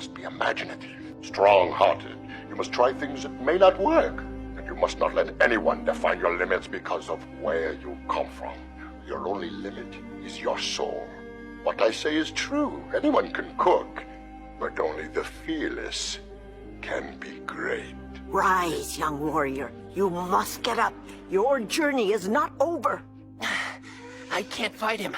must be imaginative, strong-hearted. You must try things that may not work. And you must not let anyone define your limits because of where you come from. Your only limit is your soul. What I say is true. Anyone can cook, but only the fearless can be great. Rise, young warrior. You must get up. Your journey is not over. I can't fight him.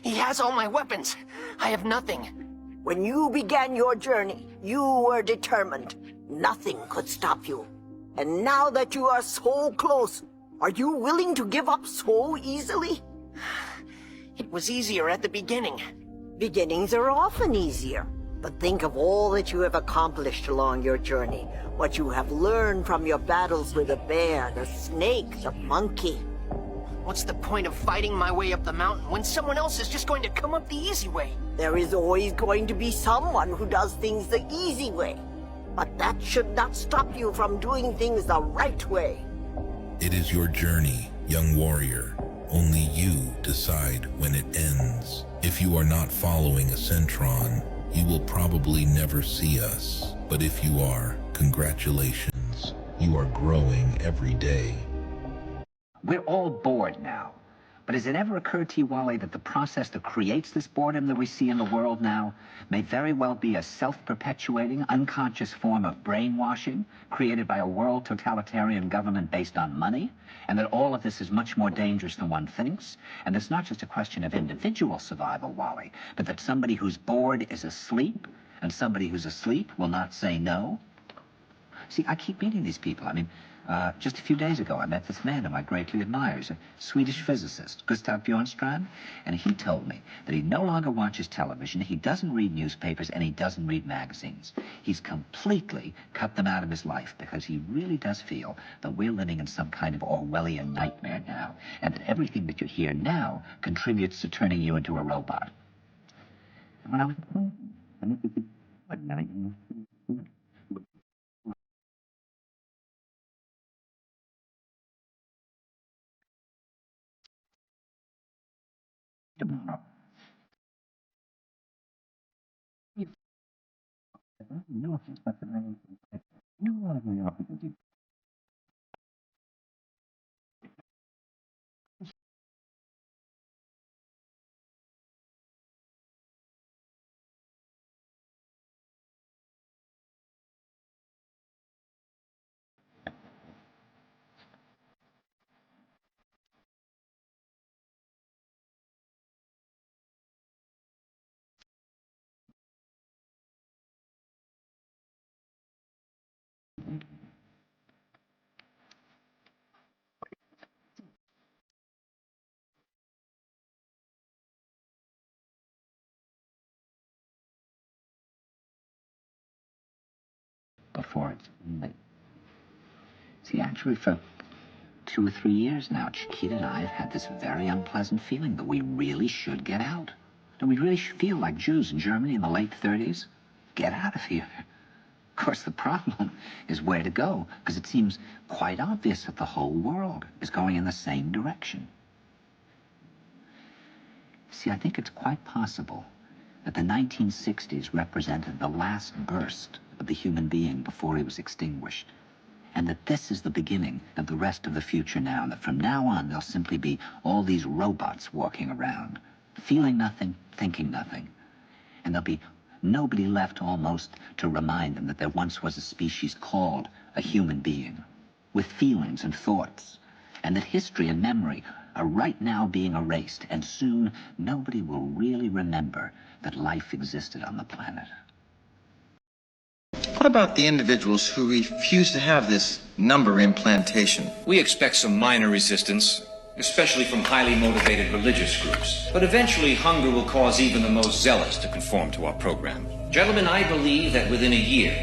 He has all my weapons. I have nothing. When you began your journey, you were determined. Nothing could stop you. And now that you are so close, are you willing to give up so easily? It was easier at the beginning. Beginnings are often easier. But think of all that you have accomplished along your journey. What you have learned from your battles with the bear, the snake, the monkey. What's the point of fighting my way up the mountain when someone else is just going to come up the easy way? There is always going to be someone who does things the easy way. But that should not stop you from doing things the right way. It is your journey, young warrior. Only you decide when it ends. If you are not following Ascentron, you will probably never see us. But if you are, congratulations. You are growing every day. We're all bored now. But has it ever occurred to you, Wally, that the process that creates this boredom that we see in the world now may very well be a self-perpetuating, unconscious form of brainwashing created by a world totalitarian government based on money? And that all of this is much more dangerous than one thinks? And it's not just a question of individual survival, Wally, but that somebody who's bored is asleep, and somebody who's asleep will not say no? See, I keep meeting these people. I mean, just a few days ago, I met this man whom I greatly admire. He's a Swedish physicist, Gustav Bjornstrand, and he told me that he no longer watches television, he doesn't read newspapers, and he doesn't read magazines. He's completely cut them out of his life because he really does feel that we're living in some kind of Orwellian nightmare now, and that everything that you hear now contributes to turning you into a robot. And when I was tomorrow. No, before it's late. See, actually, for 2 or 3 years now, Chiquita and I have had this very unpleasant feeling that we really should get out. That we really should feel like Jews in Germany in the late 30s. Get out of here. Of course, the problem is where to go, because it seems quite obvious that the whole world is going in the same direction. See, I think it's quite possible that the 1960s represented the last burst of the human being before he was extinguished, and that this is the beginning of the rest of the future now, and that from now on there'll simply be all these robots walking around, feeling nothing, thinking nothing, and there'll be nobody left almost to remind them that there once was a species called a human being, with feelings and thoughts, and that history and memory are right now being erased, and soon nobody will really remember that life existed on the planet. What about the individuals who refuse to have this number implantation? We expect some minor resistance, especially from highly motivated religious groups. But eventually, hunger will cause even the most zealous to conform to our program. Gentlemen, I believe that within a year,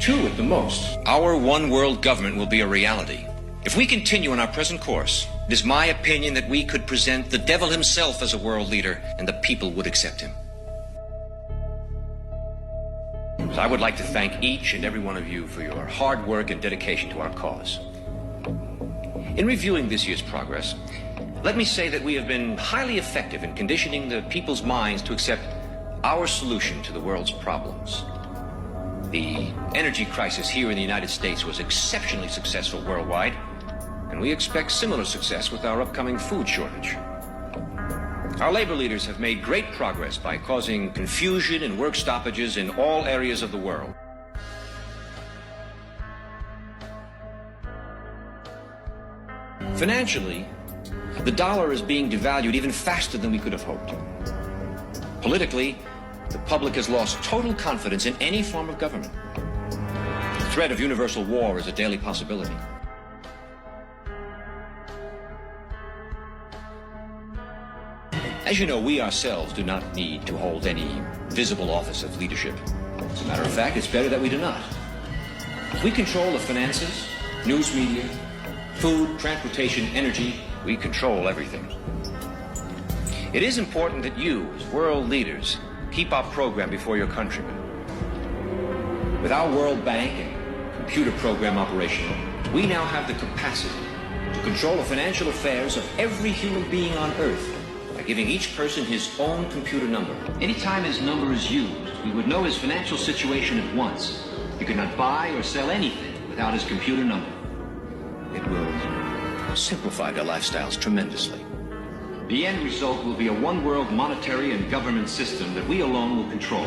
2 at the most, our one-world government will be a reality. If we continue on our present course, it is my opinion that we could present the devil himself as a world leader, and the people would accept him. I would like to thank each and every one of you for your hard work and dedication to our cause. In reviewing this year's progress, let me say that we have been highly effective in conditioning the people's minds to accept our solution to the world's problems. The energy crisis here in the United States was exceptionally successful worldwide, and we expect similar success with our upcoming food shortage. Our labor leaders have made great progress by causing confusion and work stoppages in all areas of the world. Financially, the dollar is being devalued even faster than we could have hoped. Politically, the public has lost total confidence in any form of government. The threat of universal war is a daily possibility. As you know, we ourselves do not need to hold any visible office of leadership. As a matter of fact, it's better that we do not. We control the finances, news media, food, transportation, energy. We control everything. It is important that you, as world leaders, keep our program before your countrymen. With our World Bank and computer program operational, we now have the capacity to control the financial affairs of every human being on Earth by giving each person his own computer number. Anytime his number is used, we would know his financial situation at once. He could not buy or sell anything without his computer number. It will simplify their lifestyles tremendously. The end result will be a one-world monetary and government system that we alone will control.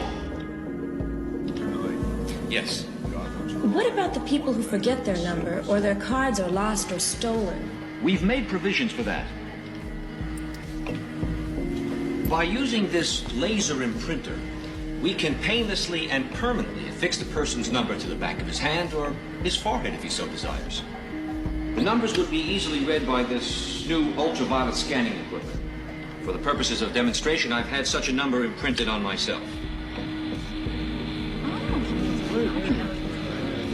Yes. What about the people who forget their number, or their cards are lost or stolen? We've made provisions for that. By using this laser imprinter, we can painlessly and permanently affix the person's number to the back of his hand or his forehead if he so desires. The numbers would be easily read by this new ultraviolet scanning equipment. For the purposes of demonstration, I've had such a number imprinted on myself.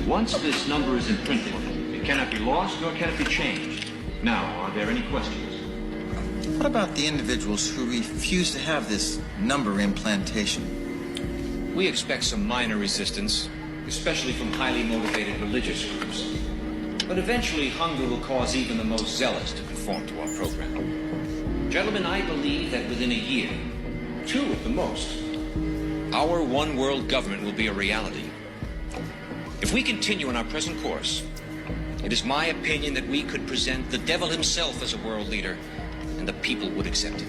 Once this number is imprinted, it cannot be lost nor can it be changed. Now, are there any questions? What about the individuals who refuse to have this number implantation? We expect some minor resistance, especially from highly motivated religious groups. But eventually, hunger will cause even the most zealous to conform to our program. Gentlemen, I believe that within a year, 2 at the most, our one-world government will be a reality. If we continue on our present course, it is my opinion that we could present the devil himself as a world leader, and the people would accept it.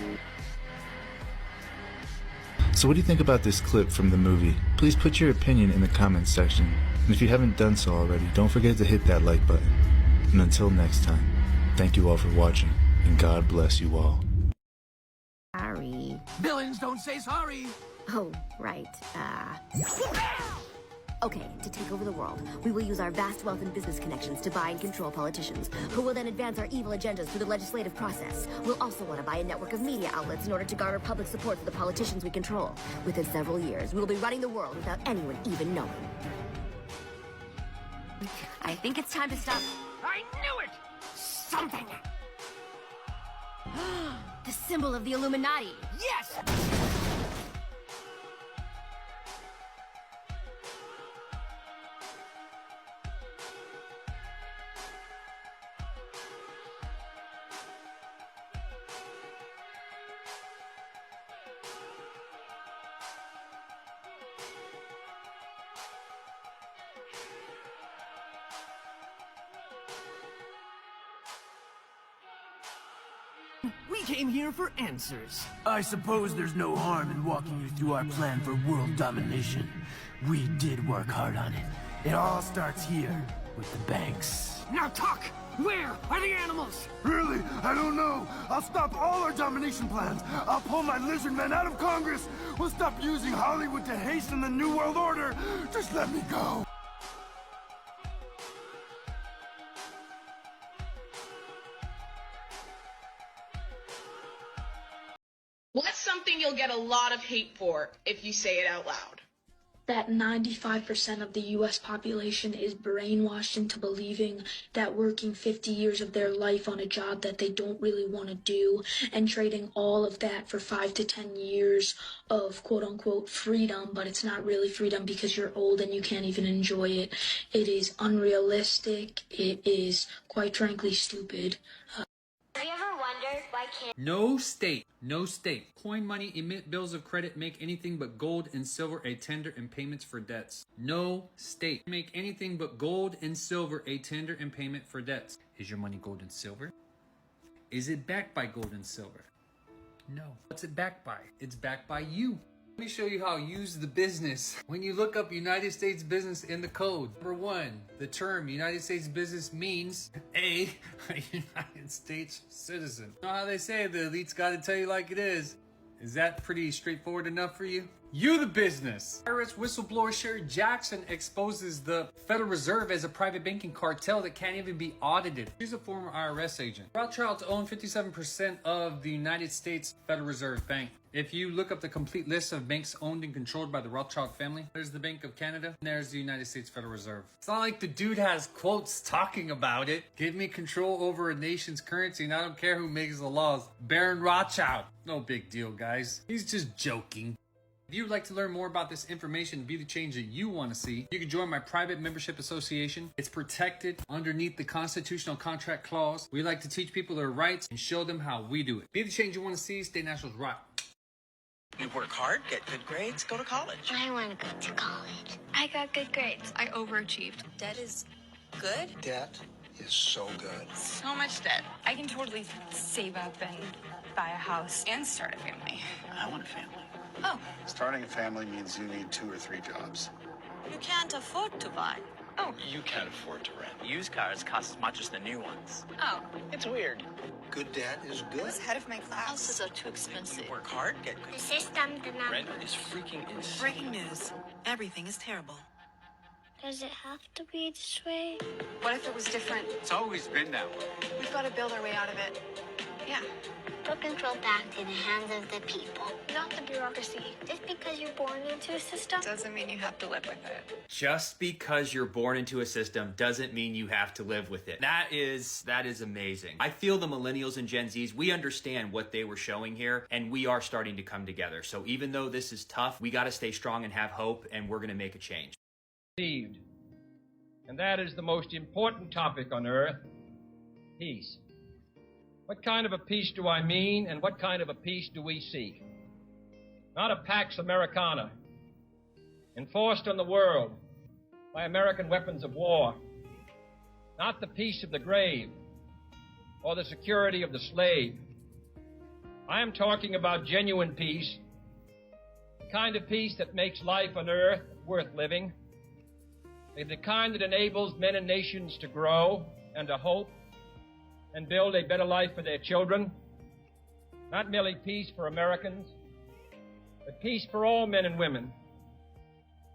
So what do you think about this clip from the movie? Please put your opinion in the comments section. And if you haven't done so already, don't forget to hit that like button. And until next time, thank you all for watching, and God bless you all. Sorry. Villains don't say sorry. Oh, right. Okay, to take over the world, we will use our vast wealth and business connections to buy and control politicians, who will then advance our evil agendas through the legislative process. We'll also want to buy a network of media outlets in order to garner public support for the politicians we control. Within several years, we will be running the world without anyone even knowing. I think it's time to stop. I knew it! Something! The symbol of the Illuminati. Yes! We came here for answers. I suppose there's no harm in walking you through our plan for world domination. We did work hard on it. It all starts here, with the banks. Now talk! Where are the animals? Really? I don't know. I'll stop all our domination plans. I'll pull my lizard men out of Congress. We'll stop using Hollywood to hasten the New World Order. Just let me go. What's something you'll get a lot of hate for if you say it out loud? That 95% of the U.S. population is brainwashed into believing that working 50 years of their life on a job that they don't really want to do and trading all of that for 5 to 10 years of quote-unquote freedom, but it's not really freedom because you're old and you can't even enjoy it. It is unrealistic. It is, quite frankly, stupid. Have you ever wondered why kids... No state, coin money, emit bills of credit, make anything but gold and silver a tender in payments for debts. No state, make anything but gold and silver a tender in payment for debts. Is your money gold and silver? Is it backed by gold and silver? No. What's it backed by? It's backed by you. Let me show you how I use the business. When you look up United States business in the code, number 1, the term United States business means a United States citizen. You know how they say the elite's got to tell you like it is? Is that pretty straightforward enough for you? You the business! IRS whistleblower Sherry Jackson exposes the Federal Reserve as a private banking cartel that can't even be audited. She's a former IRS agent. Rothschilds own 57% of the United States Federal Reserve Bank. If you look up the complete list of banks owned and controlled by the Rothschild family, there's the Bank of Canada, and there's the United States Federal Reserve. It's not like the dude has quotes talking about it. Give me control over a nation's currency and I don't care who makes the laws. Baron Rothschild. No big deal, guys. He's just joking. If you would like to learn more about this information and be the change that you want to see, you can join my private membership association. It's protected underneath the constitutional contract clause. We like to teach people their rights and show them how we do it. Be the change you want to see. Stay Nationals rock. You work hard, get good grades, go to college. I want to go to college. I got good grades. I overachieved. Debt is good? Debt is so good. So much debt. I can totally save up and buy a house and start a family. I want a family. Oh. Starting a family means you need 2 or 3 jobs. You can't afford to buy. Oh. You can't afford to rent. Used cars cost as much as the new ones. Oh. It's weird. Good debt is good. I was head of my class. Houses are too expensive. Work hard, get good. The system, the number. Rent is freaking insane. Breaking news. Everything is terrible. Does it have to be this way? What if it was different? It's always been that way. We've got to build our way out of it. Yeah. Put control back in the hands of the people. Not the bureaucracy. Just because you're born into a system doesn't mean you have to live with it. Just because you're born into a system doesn't mean you have to live with it. That is amazing. I feel the millennials and Gen Zs, we understand what they were showing here, and we are starting to come together. So even though this is tough, we got to stay strong and have hope, and we're going to make a change. And that is the most important topic on earth, peace. What kind of a peace do I mean, and what kind of a peace do we seek? Not a Pax Americana, enforced on the world by American weapons of war. Not the peace of the grave or the security of the slave. I am talking about genuine peace, the kind of peace that makes life on earth worth living, the kind that enables men and nations to grow and to hope and build a better life for their children. Not merely peace for Americans, but peace for all men and women.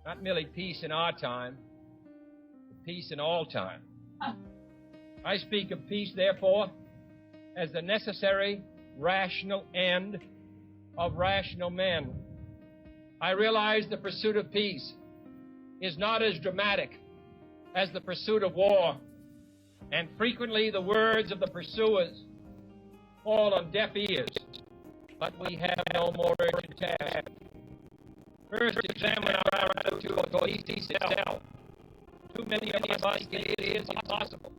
Not merely peace in our time, but peace in all time. I speak of peace, therefore, as the necessary, rational end of rational men. I realize the pursuit of peace is not as dramatic as the pursuit of war, and frequently the words of the pursuers fall on deaf ears. But we have no more urgent task. First, examine our attitude toward peace itself. Too many of us think it is impossible.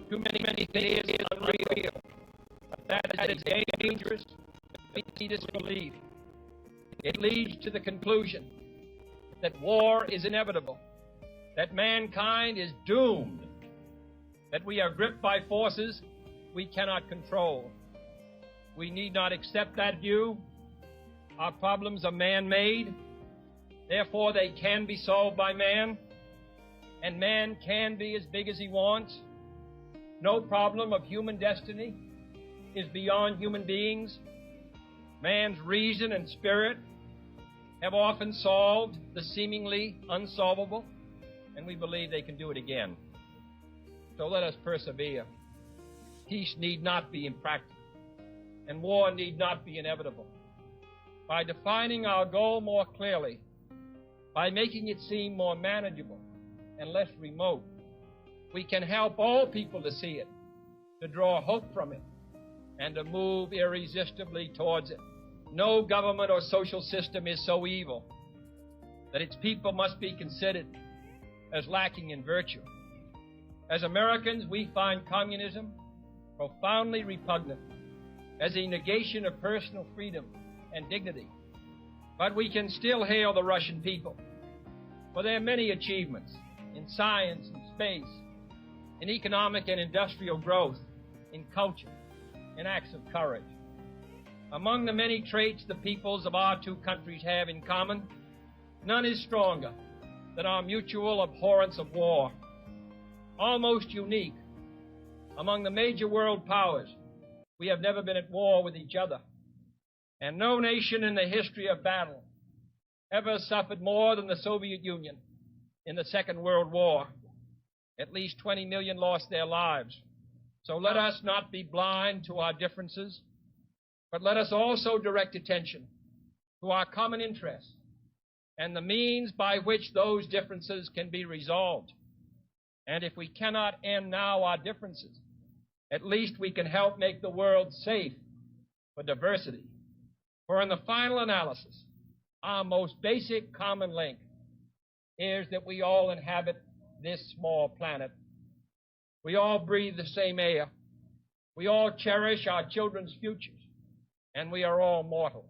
Too many think it is unreal. But that is dangerous, disbelief. It leads to the conclusion that war is inevitable, that mankind is doomed, that we are gripped by forces we cannot control. We need not accept that view. Our problems are man-made. Therefore, they can be solved by man, and man can be as big as he wants. No problem of human destiny is beyond human beings. Man's reason and spirit have often solved the seemingly unsolvable, and we believe they can do it again. So let us persevere. Peace need not be impractical, and war need not be inevitable. By defining our goal more clearly, by making it seem more manageable and less remote, we can help all people to see it, to draw hope from it, and to move irresistibly towards it. No government or social system is so evil that its people must be considered as lacking in virtue. As Americans, we find communism profoundly repugnant, as a negation of personal freedom and dignity. But we can still hail the Russian people for their many achievements in science and space, in economic and industrial growth, in culture, in acts of courage. Among the many traits the peoples of our two countries have in common, none is stronger than our mutual abhorrence of war. Almost unique among the major world powers, we have never been at war with each other, and no nation in the history of battle ever suffered more than the Soviet Union in the Second World War. At least 20 million lost their lives. So let us not be blind to our differences, but let us also direct attention to our common interests and the means by which those differences can be resolved. And if we cannot end now our differences, at least we can help make the world safe for diversity. For in the final analysis, our most basic common link is that we all inhabit this small planet. We all breathe the same air. We all cherish our children's futures, and we are all mortal.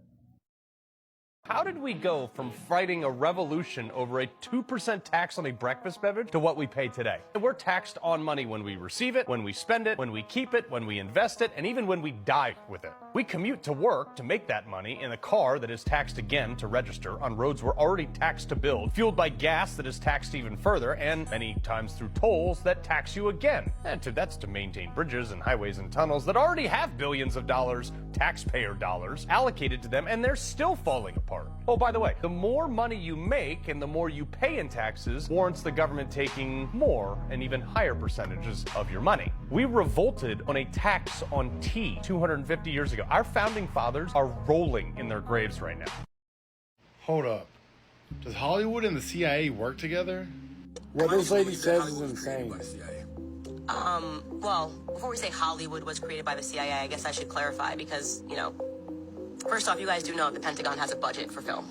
How did we go from fighting a revolution over a 2% tax on a breakfast beverage to what we pay today? We're taxed on money when we receive it, when we spend it, when we keep it, when we invest it, and even when we die with it. We commute to work to make that money in a car that is taxed again to register on roads we're already taxed to build, fueled by gas that is taxed even further, and many times through tolls that tax you again. And that's to maintain bridges and highways and tunnels that already have billions of dollars, taxpayer dollars, allocated to them, and they're still falling apart. Oh, by the way, the more money you make and the more you pay in taxes warrants the government taking more and even higher percentages of your money. We revolted on a tax on tea 250 years ago. Our founding fathers are rolling in their graves right now. Hold up. Does Hollywood and the CIA work together? What this lady says is insane. Well, before we say Hollywood was created by the CIA, I guess I should clarify because, you know, first off, you guys do know the Pentagon has a budget for film.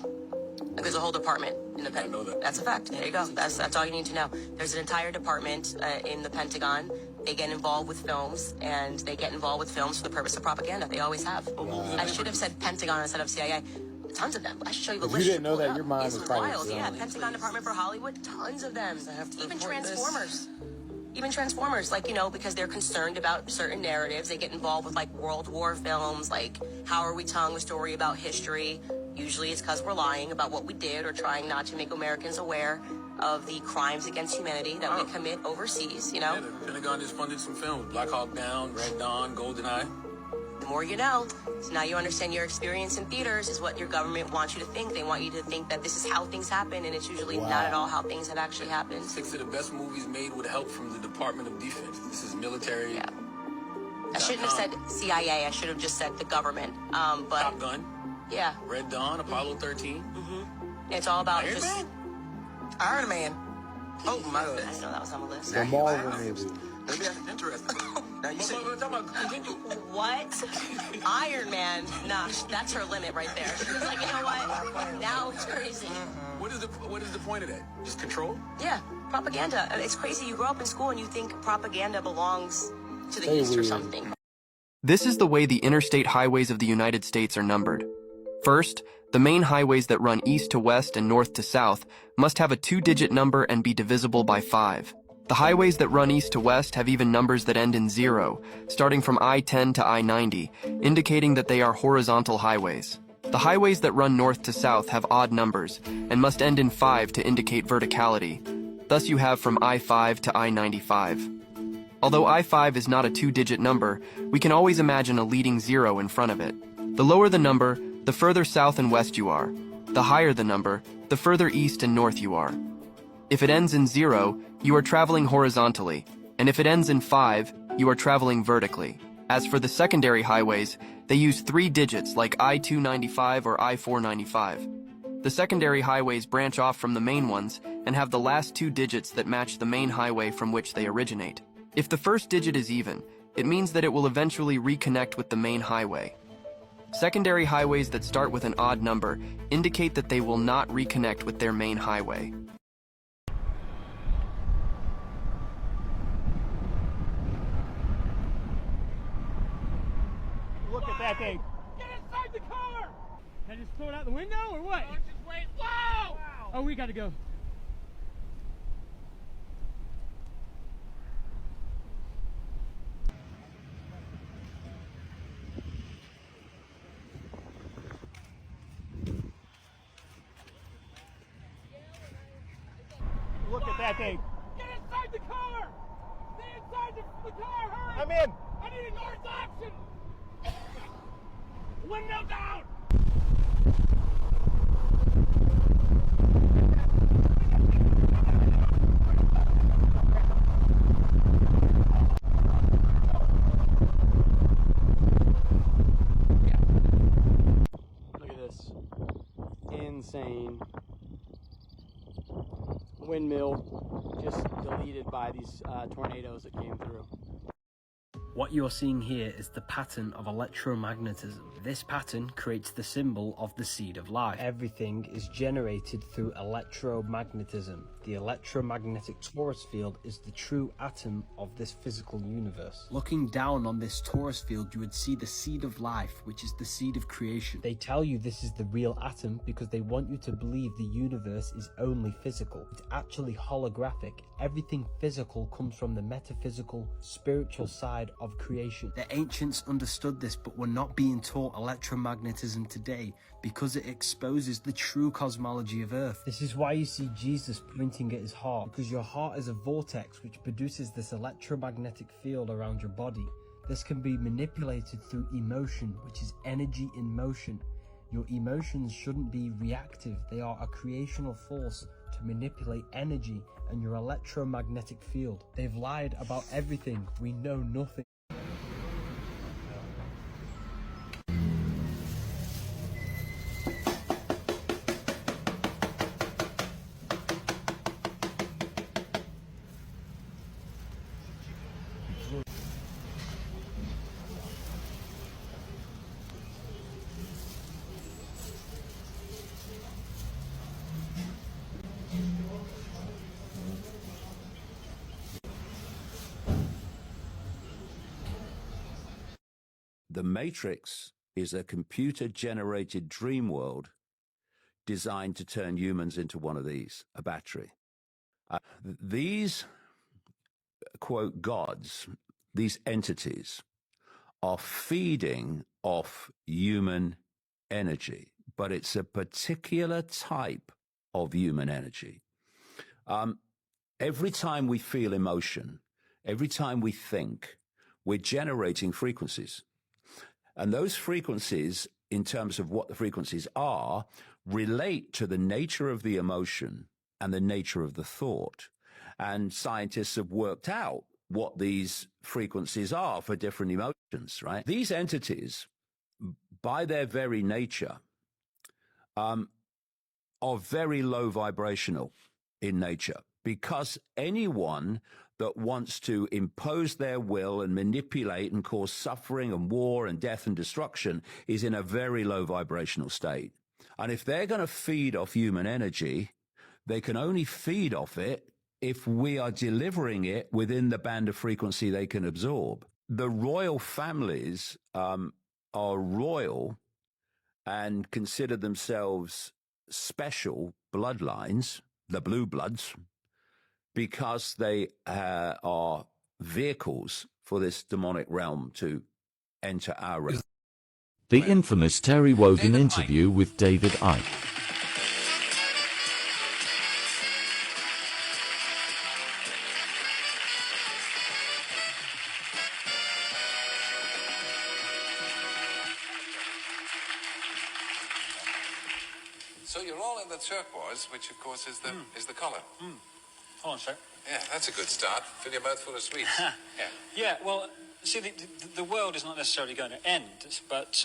Like, there's a whole department in the Pentagon. That's a fact. There you go. That's all you need to know. There's an entire department in the Pentagon. They get involved with films, and they get involved with films for the purpose of propaganda. They always have. I should have said Pentagon instead of CIA. Tons of them. I should show you the list. You didn't know that, your mind was probably wild. Yeah, Pentagon Department for Hollywood, tons of them. Even Transformers. Even Transformers, like, you know, because they're concerned about certain narratives. They get involved with, like, World War films, like, how are we telling a story about history? Usually it's because we're lying about what we did or trying not to make Americans aware of the crimes against humanity that we commit overseas, you know? Yeah, the Pentagon just funded some films. Black Hawk Down, Red Dawn, GoldenEye. The more you know. So now you understand your experience in theaters is what your government wants you to think. They want you to think that this is how things happen, and it's usually not at all how things have actually happened. 6 of the best movies made with help from the Department of Defense. This is military. Yeah. I shouldn't have said CIA. I should have just said the government. But Top Gun. Yeah. Red Dawn, Apollo 13. It's all about Iron Man? Iron Man. Oh my God! I didn't know that was on the list. The Marvel movie. Maybe that's interesting. Now you said what? Iron Man? Nah, that's her limit right there. She was like, you know what? Now it's crazy. What is the point of that? Just control? Yeah, propaganda. It's crazy. You grow up in school and you think propaganda belongs to the East or something. This is the way the interstate highways of the United States are numbered. First, the main highways that run east to west and north to south must have a 2-digit number and be divisible by 5. The highways that run east to west have even numbers that end in 0, starting from I-10 to I-90, indicating that they are horizontal highways. The highways that run north to south have odd numbers and must end in 5 to indicate verticality. Thus you have from I-5 to I-95. Although I-5 is not a 2-digit number, we can always imagine a leading 0 in front of it. The lower the number, the further south and west you are. The higher the number, the further east and north you are. If it ends in 0, you are traveling horizontally, and if it ends in 5, you are traveling vertically. As for the secondary highways, they use 3 digits like I-295 or I-495. The secondary highways branch off from the main ones and have the last 2 digits that match the main highway from which they originate. If the first digit is even, it means that it will eventually reconnect with the main highway. Secondary highways that start with an odd number indicate that they will not reconnect with their main highway. that thing. Get inside the car! Can I just throw it out the window or what? No, just wait. Whoa! Wow. Oh, we gotta go. Look at that thing. Get inside the car! Stay inside the car, hurry! I'm in! I need a north option! Window down! Look at this. Insane. Windmill just deleted by these tornadoes that came through. What you're seeing here is the pattern of electromagnetism. This pattern creates the symbol of the seed of life. Everything is generated through electromagnetism. The electromagnetic torus field is the true atom of this physical universe. Looking down on this torus field, you would see the seed of life, which is the seed of creation. They tell you this is the real atom because they want you to believe the universe is only physical. It's actually holographic. Everything physical comes from the metaphysical, spiritual side of creation. The ancients understood this, but were not being taught electromagnetism today because it exposes the true cosmology of Earth. This is why you see Jesus pointing at his heart, because your heart is a vortex which produces this electromagnetic field around your body. This can be manipulated through emotion, which is energy in motion. Your emotions shouldn't be reactive. They are a creational force to manipulate energy and your electromagnetic field. They've lied about everything. We know nothing. The Matrix is a computer-generated dream world designed to turn humans into one of these, a battery. These, quote, gods, these entities, are feeding off human energy, but it's a particular type of human energy. Every time we feel emotion, every time we think, we're generating frequencies. And those frequencies, in terms of what the frequencies are, relate to the nature of the emotion and the nature of the thought. And scientists have worked out what these frequencies are for different emotions, right? These entities, by their very nature, are very low vibrational in nature, because anyone that wants to impose their will and manipulate and cause suffering and war and death and destruction is in a very low vibrational state. And if they're going to feed off human energy, they can only feed off it if we are delivering it within the band of frequency they can absorb. The royal families are royal and consider themselves special bloodlines, the blue bloods, because they are vehicles for this demonic realm to enter our realm. The infamous Terry Wogan interview with David Icke. So you're all in the turquoise, which of course is the color. Hold on, sir. Yeah, that's a good start. Fill your mouth full of sweets. Yeah, well, see, the world is not necessarily going to end, but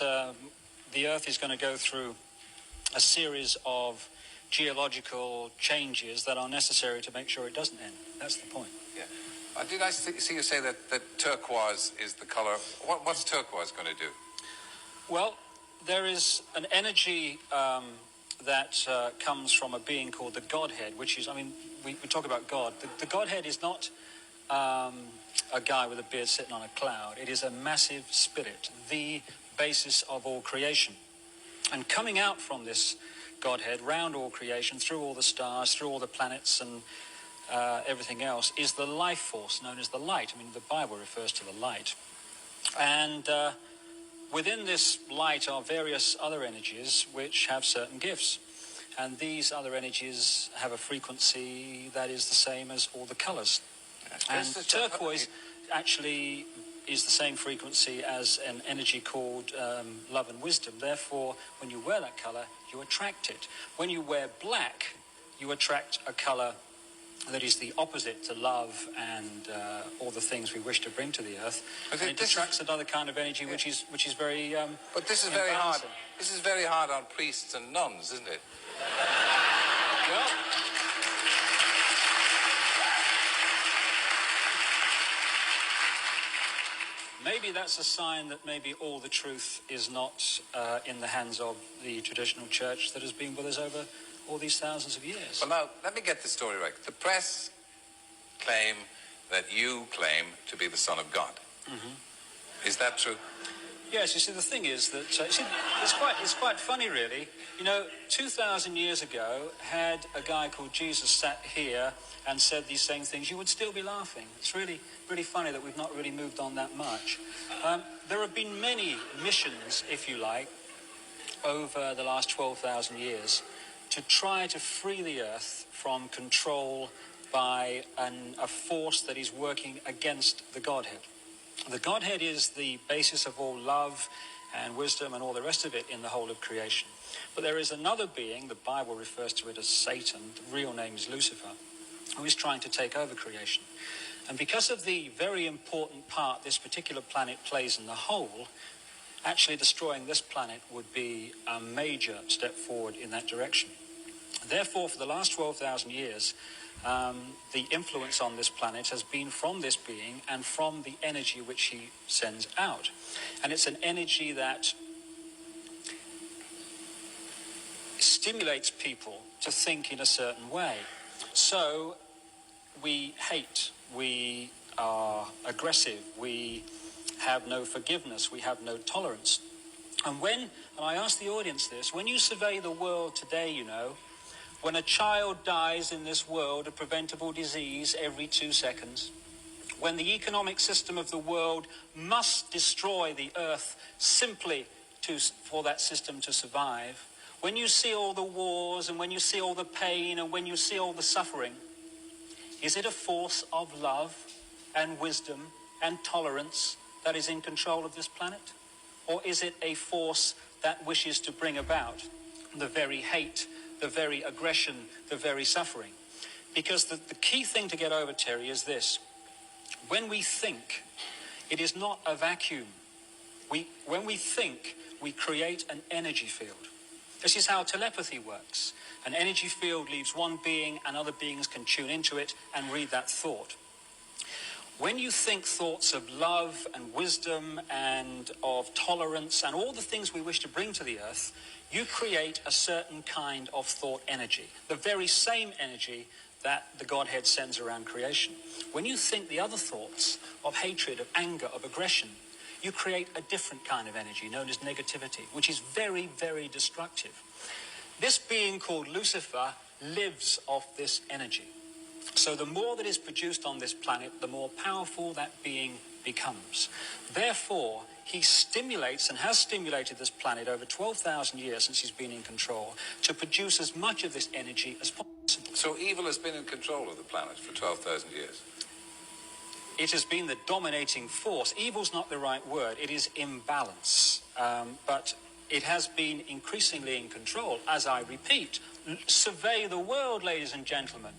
the Earth is going to go through a series of geological changes that are necessary to make sure it doesn't end. That's the point. Yeah. Did I see you say that turquoise is the color? What's turquoise going to do? Well, there is an energy that comes from a being called the Godhead, which is, I mean, we talk about God. The Godhead is not a guy with a beard sitting on a cloud. It is a massive spirit, the basis of all creation. And coming out from this Godhead, round all creation, through all the stars, through all the planets and everything else, is the life force known as the light. I mean, the Bible refers to the light. And within this light are various other energies which have certain gifts. And these other energies have a frequency that is the same as all the colors. And turquoise actually is the same frequency as an energy called love and wisdom. Therefore, when you wear that color, you attract it. When you wear black, you attract a color that is the opposite to love and all the things we wish to bring to the earth. And it attracts another kind of energy which is very but this is very hard. This is very hard on priests and nuns, isn't it? Well, maybe that's a sign that maybe all the truth is not in the hands of the traditional church that has been with us over all these thousands of years. Well, now, let me get the story right. The press claim that you claim to be the Son of God. Mm-hmm. Is that true? Yes, you see, the thing is that it's quite funny, really. You know, 2,000 years ago, had a guy called Jesus sat here and said these same things, you would still be laughing. It's really, really funny that we've not really moved on that much. There have been many missions, if you like, over the last 12,000 years to try to free the earth from control by a force that is working against the Godhead. The Godhead is the basis of all love and wisdom and all the rest of it in the whole of creation. But there is another being, the Bible refers to it as Satan, the real name is Lucifer, who is trying to take over creation. And because of the very important part this particular planet plays in the whole, actually destroying this planet would be a major step forward in that direction. Therefore, for the last 12,000 years, the influence on this planet has been from this being and from the energy which he sends out. And it's an energy that stimulates people to think in a certain way. So we hate, we are aggressive, we have no forgiveness, we have no tolerance. And I ask the audience this, when you survey the world today, you know, when a child dies in this world of preventable disease every 2 seconds, when the economic system of the world must destroy the earth simply for that system to survive, when you see all the wars and when you see all the pain and when you see all the suffering, is it a force of love and wisdom and tolerance that is in control of this planet? Or is it a force that wishes to bring about the very hate, the very aggression, the very suffering? Because the key thing to get over, Terry, is this. When we think, it is not a vacuum. When we think, we create an energy field. This is how telepathy works. An energy field leaves one being and other beings can tune into it and read that thought. When you think thoughts of love and wisdom and of tolerance and all the things we wish to bring to the earth, you create a certain kind of thought energy, the very same energy that the Godhead sends around creation. When you think the other thoughts of hatred, of anger, of aggression, you create a different kind of energy known as negativity, which is very, very destructive. This being called Lucifer lives off this energy. So the more that is produced on this planet, the more powerful that being becomes. Therefore, he stimulates and has stimulated this planet over 12,000 years since he's been in control to produce as much of this energy as possible. So evil has been in control of the planet for 12,000 years? It has been the dominating force. Evil's not the right word. It is imbalance. But it has been increasingly in control. As I repeat, survey the world, ladies and gentlemen.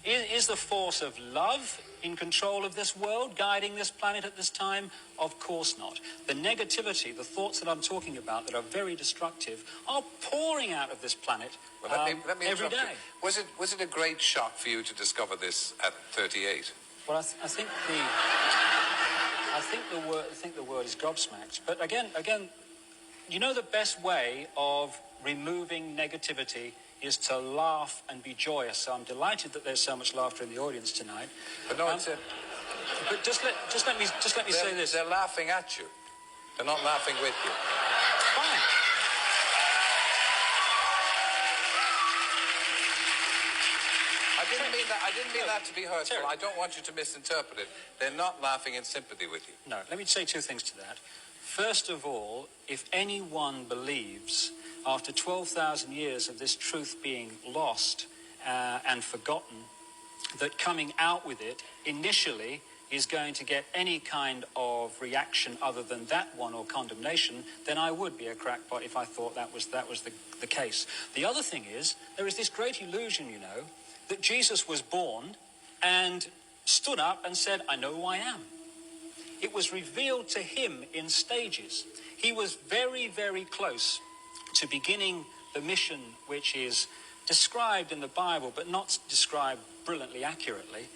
Is the force of love in control of this world, guiding this planet at this time? Of course not. The negativity, the thoughts that I'm talking about that are very destructive, are pouring out of this planet let me every day. You. Was it a great shock for you to discover this at 38? Well, I think the word is gobsmacked. But again, you know, the best way of removing negativity is to laugh and be joyous. So I'm delighted that there's so much laughter in the audience tonight. But no, but just let me say this. They're laughing at you. They're not laughing with you. Fine. I didn't mean that to be hurtful. I don't want you to misinterpret it. They're not laughing in sympathy with you. No, let me say two things to that. First of all, if anyone believes, after 12,000 years of this truth being lost and forgotten, that coming out with it initially is going to get any kind of reaction other than that one or condemnation, then I would be a crackpot if I thought that was the case. The other thing is, there is this great illusion, you know, that Jesus was born and stood up and said, I know who I am. It was revealed to him in stages. He was very, very close to beginning the mission which is described in the Bible, but not described brilliantly accurately,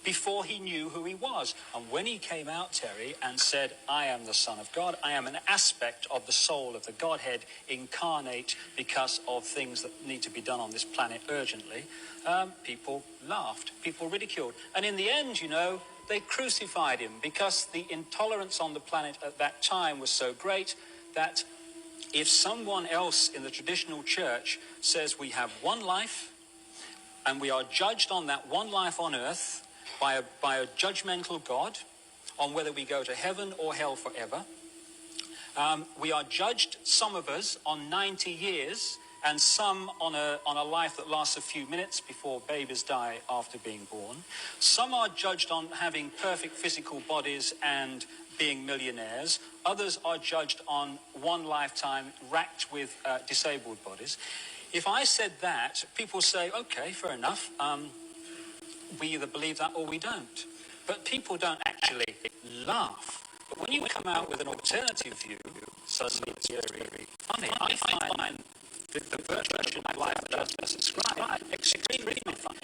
before he knew who he was. And when he came out, Terry, and said, I am the Son of God, I am an aspect of the soul of the Godhead incarnate because of things that need to be done on this planet urgently, people laughed, people ridiculed. And in the end, you know, they crucified him because the intolerance on the planet at that time was so great that if someone else in the traditional church says we have one life and we are judged on that one life on earth by a judgmental God on whether we go to heaven or hell forever, we are judged, some of us, on 90 years and some on a life that lasts a few minutes before babies die after being born. Some are judged on having perfect physical bodies and being millionaires. Others are judged on one lifetime racked with disabled bodies. If I said that, people say, okay, fair enough. We either believe that or we don't. But people don't actually laugh. But when you come out with an alternative view, suddenly it's very funny. I find the version of life that I've just described extremely funny.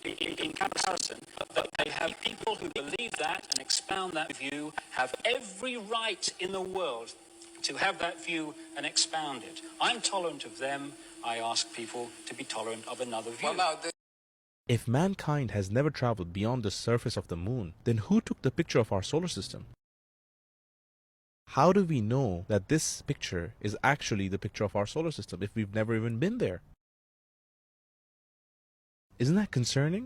In comparison, that they have people who believe that and expound that view have every right in the world to have that view and expound it. I'm tolerant of them. I ask people to be tolerant of another view. If mankind has never traveled beyond the surface of the moon, then who took the picture of our solar system? How do we know that this picture is actually the picture of our solar system if we've never even been there? Isn't that concerning?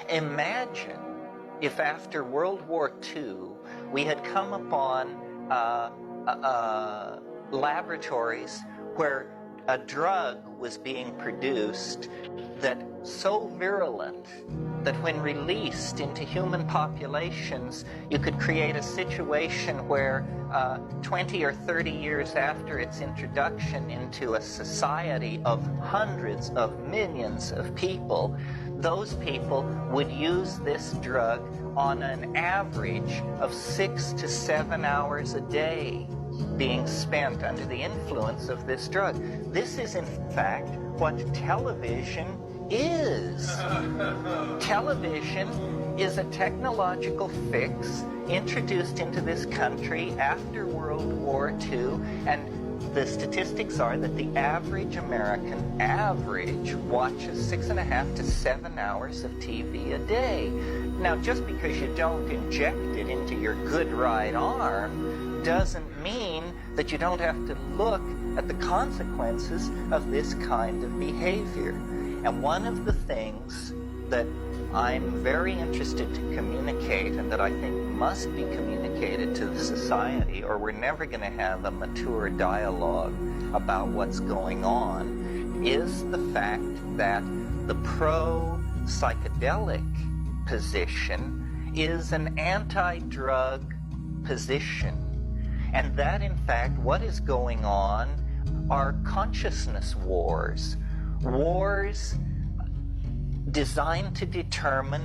Imagine if after World War II we had come upon laboratories where a drug was being produced that so virulent that when released into human populations, you could create a situation where 20 or 30 years after its introduction into a society of hundreds of millions of people, those people would use this drug on an average of 6 to 7 hours a day being spent under the influence of this drug. This is, in fact, what television is. Television is a technological fix introduced into this country after World War II, and the statistics are that the average American watches 6.5 to 7 hours of TV a day. Now, just because you don't inject it into your good right arm doesn't mean that you don't have to look at the consequences of this kind of behavior. And one of the things that I'm very interested to communicate, and that I think must be communicated to the society, or we're never going to have a mature dialogue about what's going on, is the fact that the pro-psychedelic position is an anti-drug position. And that, in fact, what is going on are consciousness wars. Wars designed to determine,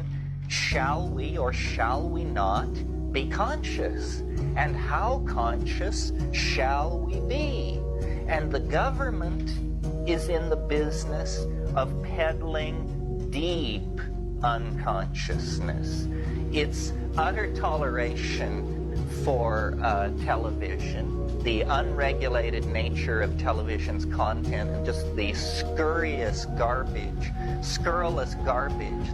shall we or shall we not be conscious? And how conscious shall we be? And the government is in the business of peddling deep unconsciousness. Its utter toleration for television, the unregulated nature of television's content, and just the scurrilous garbage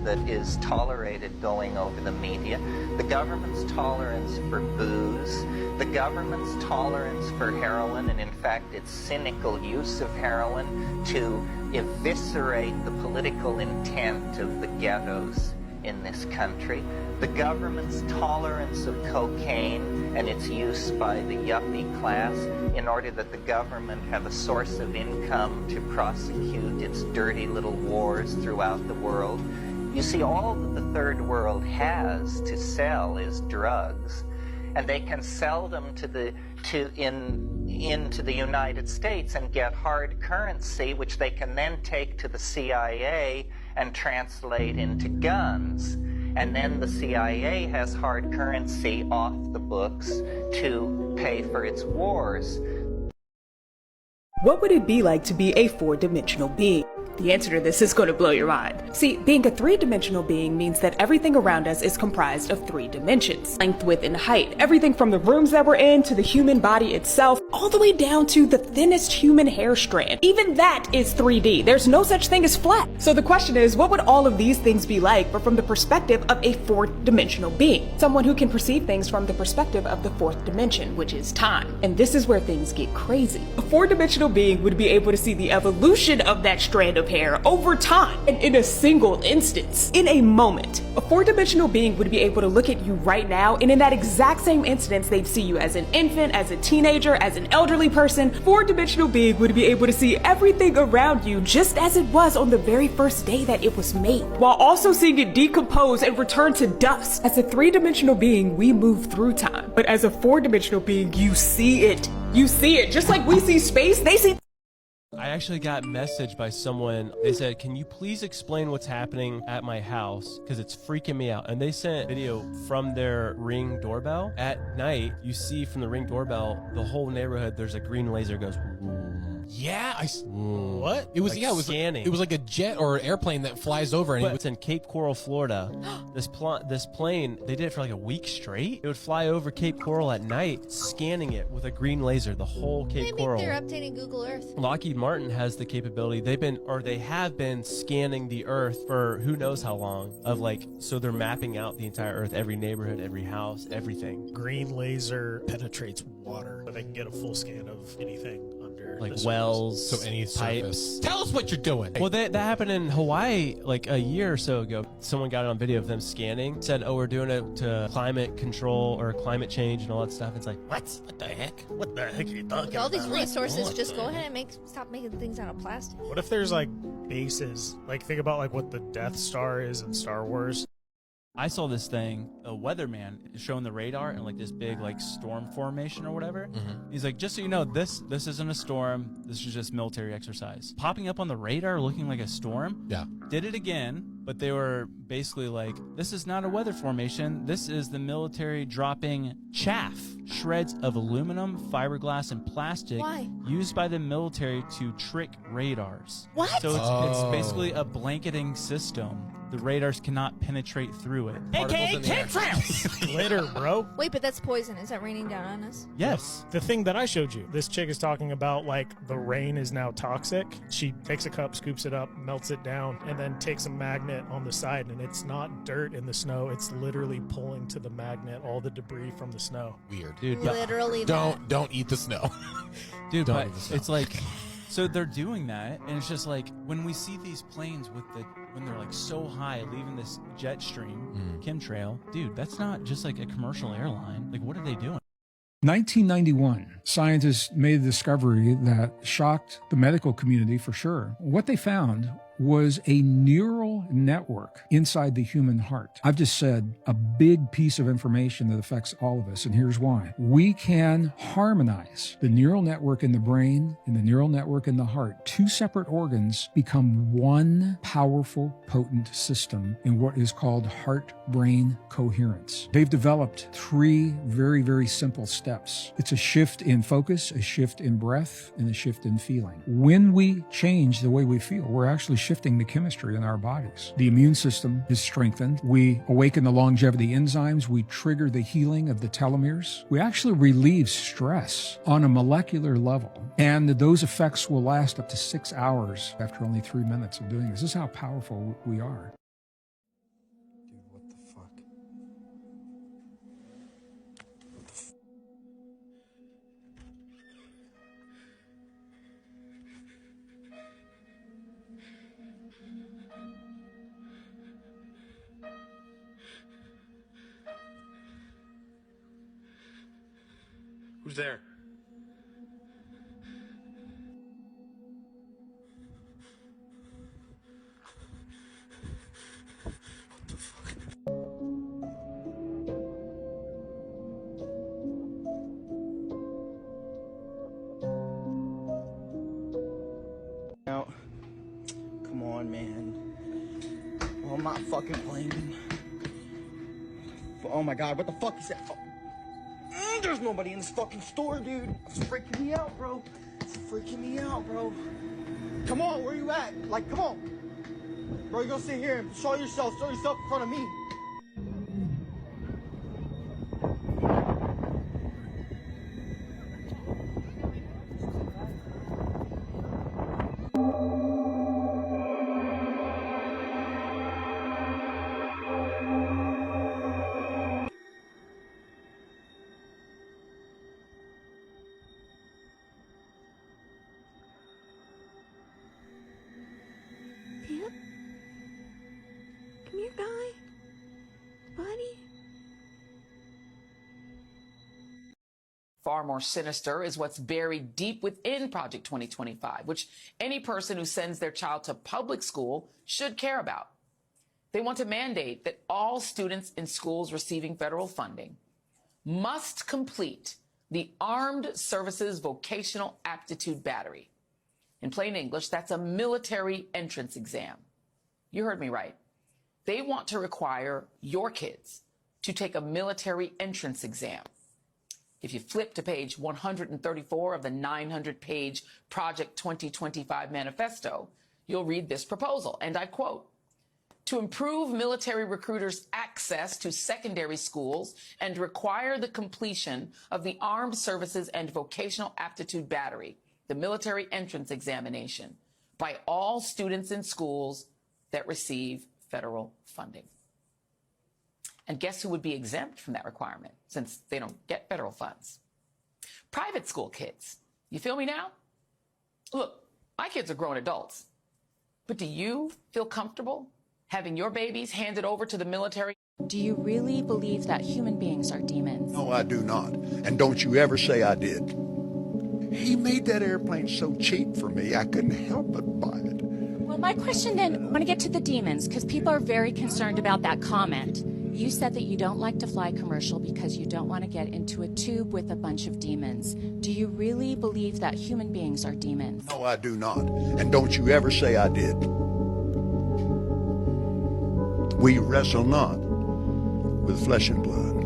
that is tolerated going over the media, the government's tolerance for booze, the government's tolerance for heroin, and in fact its cynical use of heroin to eviscerate the political intent of the ghettos in this country, the government's tolerance of cocaine and its use by the yuppie class in order that the government have a source of income to prosecute its dirty little wars throughout the world. You see, all that the third world has to sell is drugs, and they can sell them into the United States and get hard currency, which they can then take to the CIA and translate into guns. And then the CIA has hard currency off the books to pay for its wars. What would it be like to be a four-dimensional being? The answer to this is going to blow your mind. See, being a three-dimensional being means that everything around us is comprised of 3 dimensions. Length, width, and height. Everything from the rooms that we're in to the human body itself, all the way down to the thinnest human hair strand. Even that is 3D. There's no such thing as flat. So the question is, what would all of these things be like, but from the perspective of a fourth-dimensional being? Someone who can perceive things from the perspective of the 4th dimension, which is time. And this is where things get crazy. A four-dimensional being would be able to see the evolution of that strand of hair over time and in a single instance, in a moment. A four-dimensional being would be able to look at you right now, and in that exact same instance, they'd see you as an infant, as a teenager, as an elderly person. Four-dimensional being would be able to see everything around you just as it was on the very first day that it was made, while also seeing it decompose and return to dust. As a three-dimensional being, we move through time, but as a four-dimensional being, you see it. You see it. Just like we see space, they see. I actually got messaged by someone. They said, can you please explain what's happening at my house? Because it's freaking me out. And they sent video from their Ring doorbell. At night, you see from the Ring doorbell, the whole neighborhood, there's a green laser goes. Yeah, what? It was, like yeah, it was scanning. It was like a jet or an airplane that flies over. And It's in Cape Coral, Florida. This plane, they did it for like a week straight. It would fly over Cape Coral at night, scanning it with a green laser, the whole Cape Coral. Maybe they're updating Google Earth. Lockheed Martin has the capability. They have been scanning the Earth for who knows how long. So they're mapping out the entire Earth, every neighborhood, every house, everything. Green laser penetrates water, but they can get a full scan of anything under like the wells, so any pipes. surface. Tell us what you're doing. Well, that happened in Hawaii like a year or so ago. Someone got it on video of them scanning. Said, "Oh, we're doing it to climate control or climate change and all that stuff." It's like, what? What the heck? What the heck are you talking With all these about? resources, just go ahead and stop making things out of plastic. What if there's like bases? Like think about like what the Death Star is in Star Wars. I saw this thing, a weatherman showing the radar and like this big like storm formation or whatever. He's like, just so you know, this isn't a storm. This is just military exercise. Popping up on the radar looking like a storm. Yeah. Did it again, but they were basically like, this is not a weather formation. This is the military dropping chaff, shreds of aluminum, fiberglass, and plastic used by the military to trick radars. What? So it's basically a blanketing system. The radars cannot penetrate through it. AKA chemtrails! Glitter, bro. Wait, but that's poison. Is that raining down on us? Yes. The thing that I showed you, this chick is talking about like the rain is now toxic. She takes a cup, scoops it up, melts it down, and then takes a magnet on the side, and it's not dirt in the snow. It's literally pulling to the magnet all the debris from the snow. Weird. Dude, Literally don't eat the snow. Dude, Don't but eat the snow. it's like, so they're doing that, and it's just like, when we see these planes when they're like so high, leaving this jet stream, chemtrail, dude, that's not just like a commercial airline. Like, what are they doing? 1991, scientists made a discovery that shocked the medical community for sure. What they found was a neural network inside the human heart. I've just said a big piece of information that affects all of us, and here's why. We can harmonize the neural network in the brain and the neural network in the heart. Two separate organs become one powerful, potent system in what is called heart-brain coherence. They've developed three very, very simple steps. It's a shift in focus, a shift in breath, and a shift in feeling. When we change the way we feel, we're actually shifting the chemistry in our bodies. The immune system is strengthened. We awaken the longevity enzymes. We trigger the healing of the telomeres. We actually relieve stress on a molecular level. And those effects will last up to 6 hours after only 3 minutes of doing this. This is how powerful we are. Who's there? What the fuck? Now, come on, man. Oh, I'm not fucking playing. Oh my god, what the fuck is that? Oh. There's nobody in this fucking store, dude. It's freaking me out, bro. It's freaking me out, bro. Come on, where you at? Like, come on. Bro, you gonna sit here and show yourself in front of me. Come here, guy. Buddy. Far more sinister is what's buried deep within Project 2025, which any person who sends their child to public school should care about. They want to mandate that all students in schools receiving federal funding must complete the Armed Services Vocational Aptitude Battery. In plain English, that's a military entrance exam. You heard me right. They want to require your kids to take a military entrance exam. If you flip to page 134 of the 900-page Project 2025 manifesto, you'll read this proposal, and I quote, "To improve military recruiters' access to secondary schools and require the completion of the Armed Services and Vocational Aptitude Battery, the military entrance examination, by all students in schools that receive federal funding." And guess who would be exempt from that requirement, since they don't get federal funds? Private school kids. You feel me now? Look, my kids are grown adults. But do you feel comfortable having your babies handed over to the military? Do you really believe that human beings are demons? No, I do not. And don't you ever say I did. He made that airplane so cheap for me, I couldn't help but buy it. Well, my question then, I want to get to the demons, because people are very concerned about that comment. You said that you don't like to fly commercial because you don't want to get into a tube with a bunch of demons. Do you really believe that human beings are demons? No, I do not. And don't you ever say I did. We wrestle not with flesh and blood,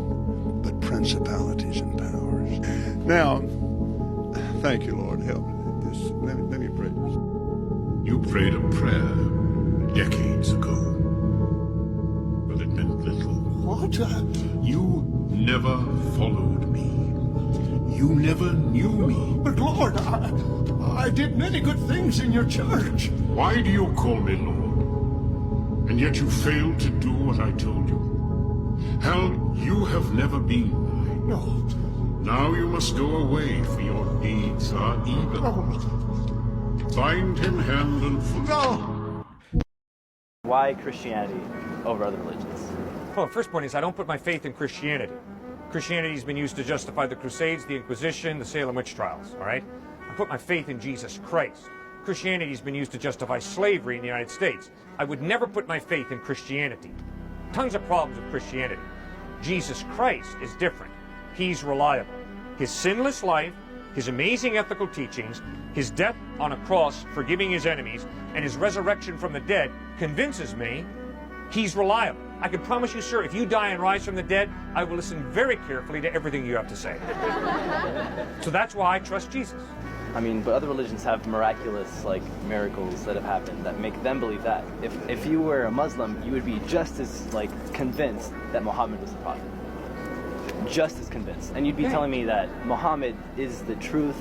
but principalities and powers. Now, thank you, Lord. Help me. Let me pray. You prayed a prayer decades ago, but it meant little. What? You never followed me. You never knew me. But Lord, I did many good things in your church. Why do you call me Lord? And yet you failed to do what I told you. Hell, you have never been mine. No. Now you must go away, for your deeds are evil. No. Bind him hand and foot. No. Why Christianity over other religions? Well, the first point is I don't put my faith in Christianity. Christianity has been used to justify the Crusades, the Inquisition, the Salem witch trials, all right? I put my faith in Jesus Christ. Christianity has been used to justify slavery in the United States. I would never put my faith in Christianity. Tons of problems with Christianity. Jesus Christ is different. He's reliable. His sinless life, his amazing ethical teachings, his death on a cross forgiving his enemies, and his resurrection from the dead convinces me he's reliable. I can promise you, sir, if you die and rise from the dead, I will listen very carefully to everything you have to say. So that's why I trust Jesus. I mean, but other religions have miraculous, like, miracles that have happened that make them believe that. If you were a Muslim, you would be just as, like, convinced that Muhammad was the prophet. Just as convinced. And you'd be telling me that Muhammad is the truth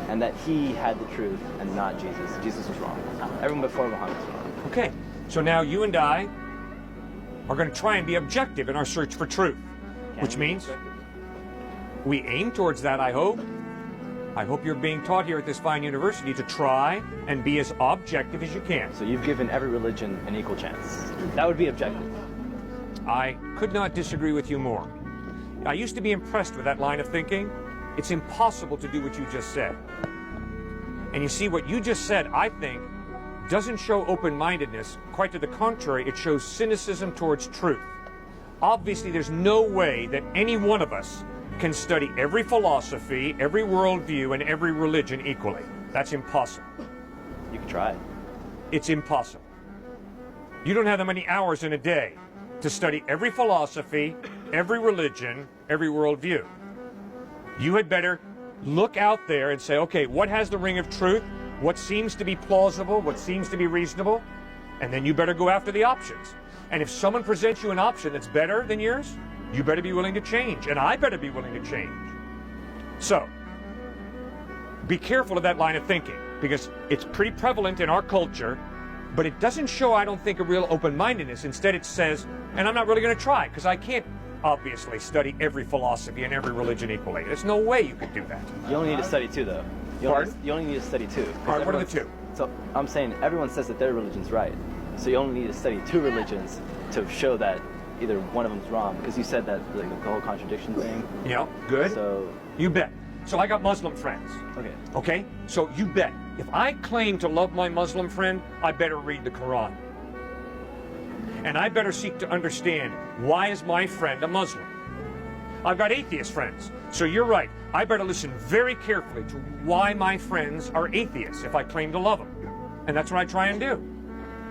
and that he had the truth and not Jesus. Jesus was wrong. Everyone before Muhammad was wrong. Okay, so now you and I are going to try and be objective in our search for truth, which means we aim towards that, I hope. I hope you're being taught here at this fine university to try and be as objective as you can. So you've given every religion an equal chance. That would be objective. I could not disagree with you more. I used to be impressed with that line of thinking. It's impossible to do what you just said. And you see, what you just said, I think, doesn't show open-mindedness. Quite to the contrary, it shows cynicism towards truth. Obviously, there's no way that any one of us can study every philosophy, every worldview, and every religion equally. That's impossible. You can try. It's impossible. You don't have that many hours in a day to study every philosophy, every religion, every worldview. You had better look out there and say, okay, what has the ring of truth? What seems to be plausible? What seems to be reasonable? And then you better go after the options. And if someone presents you an option that's better than yours, you better be willing to change, and I better be willing to change. So, be careful of that line of thinking, because it's pretty prevalent in our culture, but it doesn't show, I don't think, a real open-mindedness. Instead, it says, and I'm not really going to try, because I can't obviously study every philosophy and every religion equally. There's no way you could do that. You only need to study two, though. You only need to study two. All right, what are the two? So, I'm saying everyone says that their religion's right. So you only need to study two religions to show that either one of them's wrong, because you said that, like, the whole contradiction thing. Yeah, good. So you bet. So I got Muslim friends. Okay. Okay? So you bet. If I claim to love my Muslim friend, I better read the Quran. And I better seek to understand, why is my friend a Muslim? I've got atheist friends. So you're right. I better listen very carefully to why my friends are atheists if I claim to love them. And that's what I try and do.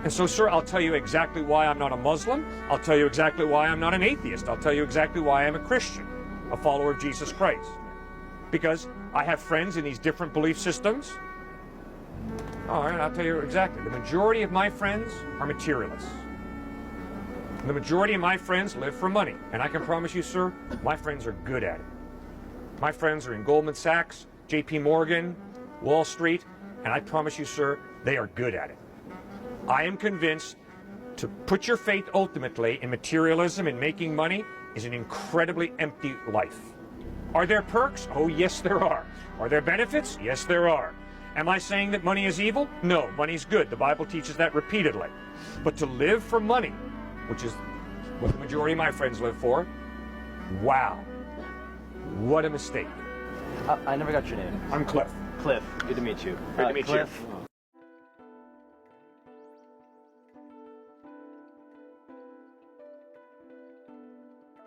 And so, sir, I'll tell you exactly why I'm not a Muslim. I'll tell you exactly why I'm not an atheist. I'll tell you exactly why I'm a Christian, a follower of Jesus Christ. Because I have friends in these different belief systems. All right, I'll tell you exactly. The majority of my friends are materialists. The majority of my friends live for money. And I can promise you, sir, my friends are good at it. My friends are in Goldman Sachs, JP Morgan, Wall Street, and I promise you, sir, they are good at it. I am convinced to put your faith ultimately in materialism and making money is an incredibly empty life. Are there perks? Oh, yes, there are. Are there benefits? Yes, there are. Am I saying that money is evil? No, money's good. The Bible teaches that repeatedly. But to live for money, which is what the majority of my friends live for, wow, what a mistake. I never got your name. I'm Cliff. Cliff, good to meet you. Good to meet Cliff, you.